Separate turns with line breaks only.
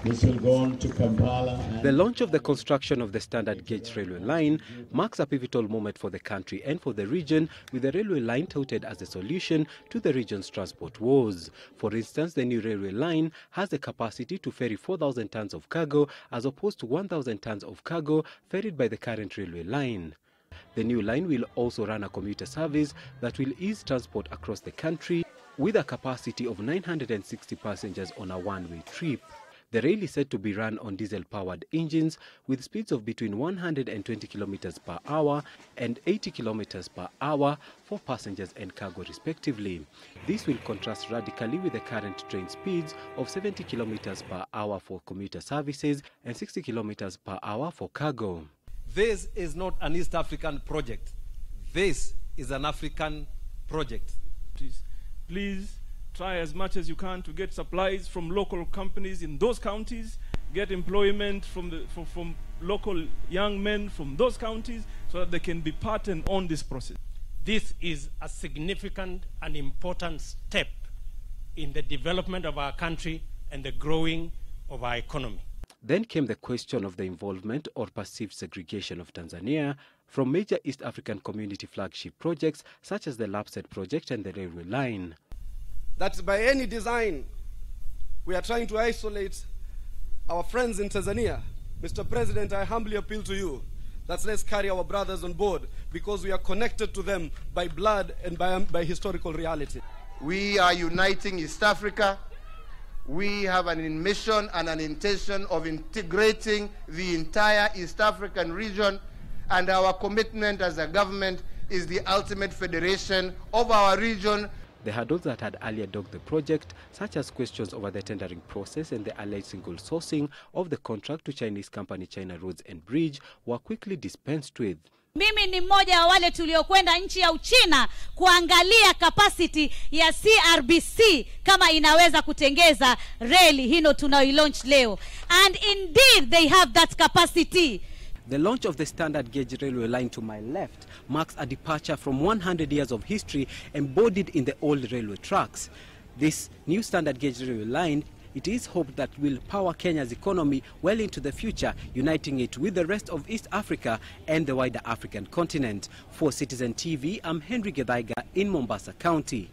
This will go on to Kampala.
The launch of the construction of the standard gauge railway line marks a pivotal moment for the country and for the region, with the railway line touted as the solution to the region's transport woes. For instance, the new railway line has the capacity to ferry 4,000 tons of cargo as opposed to 1,000 tons of cargo ferried by the current railway line. The new line will also run a commuter service that will ease transport across the country with a capacity of 960 passengers on a one-way trip. The rail is said to be run on diesel-powered engines with speeds of between 120 kilometers per hour and 80 kilometers per hour for passengers and cargo respectively. This will contrast radically with the current train speeds of 70 kilometers per hour for commuter services and 60 kilometers per hour for cargo.
This is not an East African project. This is an African project.
Please try as much as you can to get supplies from local companies in those counties, get employment from local young men from those counties so that they can be part and own this process.
This is a significant and important step in the development of our country and the growing of our economy.
Then came the question of the involvement or perceived segregation of Tanzania from major East African community flagship projects such as the LAPSSET project and the railway line.
That by any design, we are trying to isolate our friends in Tanzania. Mr. President, I humbly appeal to you that let's carry our brothers on board because we are connected to them by blood and by historical reality.
We are uniting East Africa. We have an mission and an intention of integrating the entire East African region, and our commitment as a government is the ultimate federation of our region.
The hurdles that had earlier dogged the project, such as questions over the tendering process and the alleged single sourcing of the contract to Chinese company China Roads and Bridge, were quickly dispensed with.
Mimi ni mmoja wa wale tuliokwenda nchi ya Uchina kuangalia capacity ya CRBC kama inaweza kutengeza reli hino tunaoilaunch leo. And indeed they have that capacity.
The launch of the standard gauge railway line to my left marks a departure from 100 years of history embodied in the old railway tracks. This new standard gauge railway line, it is hoped that will power Kenya's economy well into the future, uniting it with the rest of East Africa and the wider African continent. For Citizen TV, I'm Githaiga in Mombasa County.